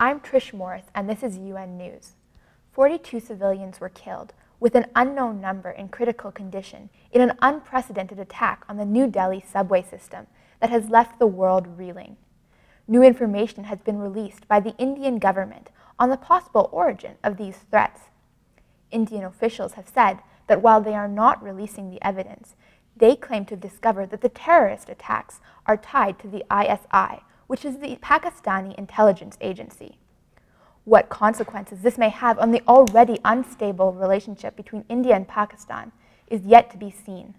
I'm Trish Morris, and this is UN News. 42 civilians were killed, with an unknown number in critical condition, in an unprecedented attack on the New Delhi subway system that has left the world reeling. New information has been released by the Indian government on the possible origin of these threats. Indian officials have said that while they are not releasing the evidence, they claim to have discovered that the terrorist attacks are tied to the ISI, which is the Pakistani intelligence agency. What consequences this may have on the already unstable relationship between India and Pakistan is yet to be seen.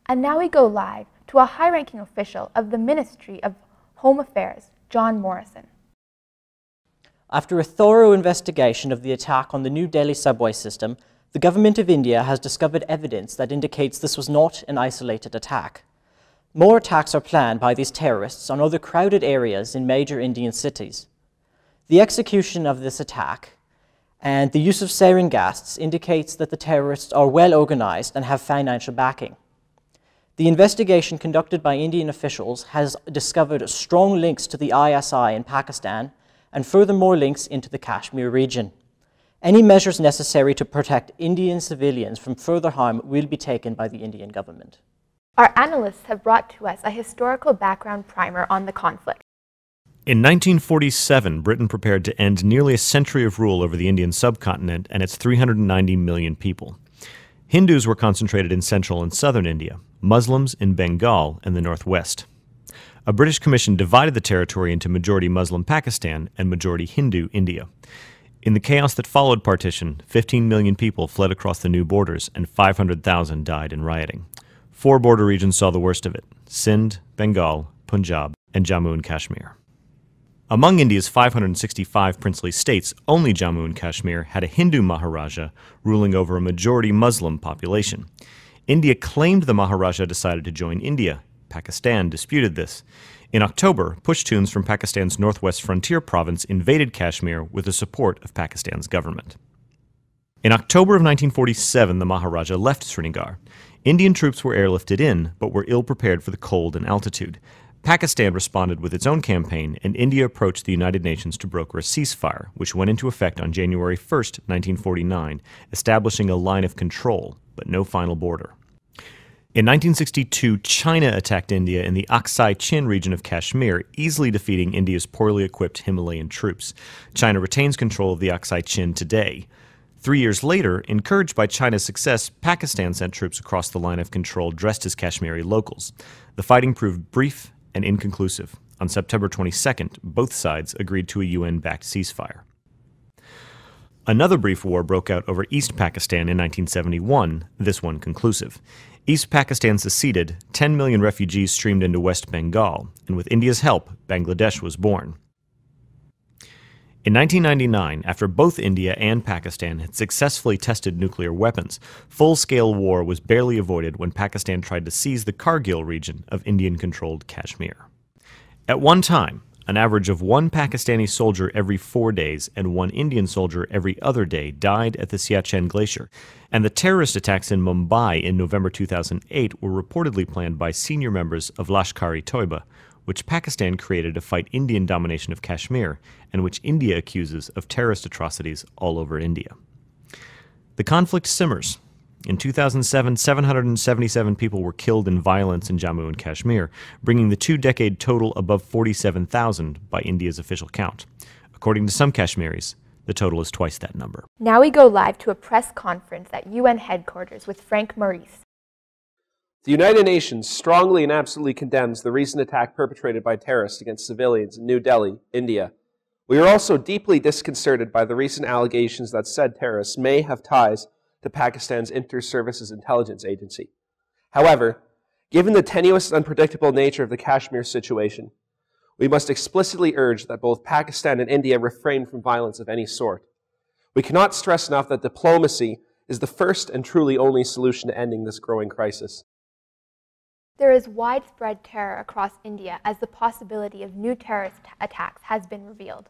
And now we go live to a high-ranking official of the Ministry of Home Affairs, John Morrison. After a thorough investigation of the attack on the New Delhi subway system, the government of India has discovered evidence that indicates this was not an isolated attack. More attacks are planned by these terrorists on other crowded areas in major Indian cities. The execution of this attack and the use of sarin gas indicates that the terrorists are well organized and have financial backing. The investigation conducted by Indian officials has discovered strong links to the ISI in Pakistan and furthermore links into the Kashmir region. Any measures necessary to protect Indian civilians from further harm will be taken by the Indian government. Our analysts have brought to us a historical background primer on the conflict. In 1947, Britain prepared to end nearly a century of rule over the Indian subcontinent and its 390 million people. Hindus were concentrated in central and southern India, Muslims in Bengal and the northwest. A British commission divided the territory into majority Muslim Pakistan and majority Hindu India. In the chaos that followed partition, 15 million people fled across the new borders and 500,000 died in rioting. 4 border regions saw the worst of it: Sindh, Bengal, Punjab, and Jammu and Kashmir. Among India's 565 princely states, only Jammu and Kashmir had a Hindu Maharaja ruling over a majority Muslim population. India claimed the Maharaja decided to join India. Pakistan disputed this. In October, Pashtuns from Pakistan's northwest frontier province invaded Kashmir with the support of Pakistan's government. In October of 1947, the Maharaja left Srinagar. Indian troops were airlifted in, but were ill-prepared for the cold and altitude. Pakistan responded with its own campaign, and India approached the United Nations to broker a ceasefire, which went into effect on January 1, 1949, establishing a line of control, but no final border. In 1962, China attacked India in the Aksai Chin region of Kashmir, easily defeating India's poorly equipped Himalayan troops. China retains control of the Aksai Chin today. 3 years later, encouraged by China's success, Pakistan sent troops across the line of control dressed as Kashmiri locals. The fighting proved brief and inconclusive. On September 22nd, both sides agreed to a UN-backed ceasefire. Another brief war broke out over East Pakistan in 1971, this one conclusive. East Pakistan seceded, 10 million refugees streamed into West Bengal, and with India's help, Bangladesh was born. In 1999, after both India and Pakistan had successfully tested nuclear weapons, full-scale war was barely avoided when Pakistan tried to seize the Kargil region of Indian-controlled Kashmir. At one time, an average of 1 Pakistani soldier every 4 days and 1 Indian soldier every other day died at the Siachen Glacier, and the terrorist attacks in Mumbai in November 2008 were reportedly planned by senior members of Lashkar-e-Toiba, which Pakistan created to fight Indian domination of Kashmir, and which India accuses of terrorist atrocities all over India. The conflict simmers. In 2007, 777 people were killed in violence in Jammu and Kashmir, bringing the 2-decade total above 47,000 by India's official count. According to some Kashmiris, the total is twice that number. Now we go live to a press conference at UN headquarters with Frank Maurice. The United Nations strongly and absolutely condemns the recent attack perpetrated by terrorists against civilians in New Delhi, India. We are also deeply disconcerted by the recent allegations that said terrorists may have ties to Pakistan's Inter-Services Intelligence Agency. However, given the tenuous and unpredictable nature of the Kashmir situation, we must explicitly urge that both Pakistan and India refrain from violence of any sort. We cannot stress enough that diplomacy is the first and truly only solution to ending this growing crisis. There is widespread terror across India as the possibility of new terrorist attacks has been revealed.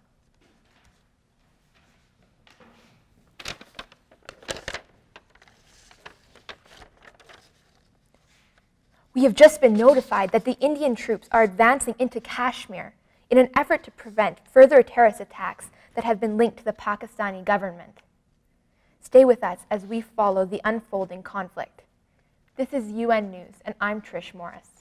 We have just been notified that the Indian troops are advancing into Kashmir. in an effort to prevent further terrorist attacks that have been linked to the Pakistani government. Stay with us as we follow the unfolding conflict. This is UN News, and I'm Trish Morris.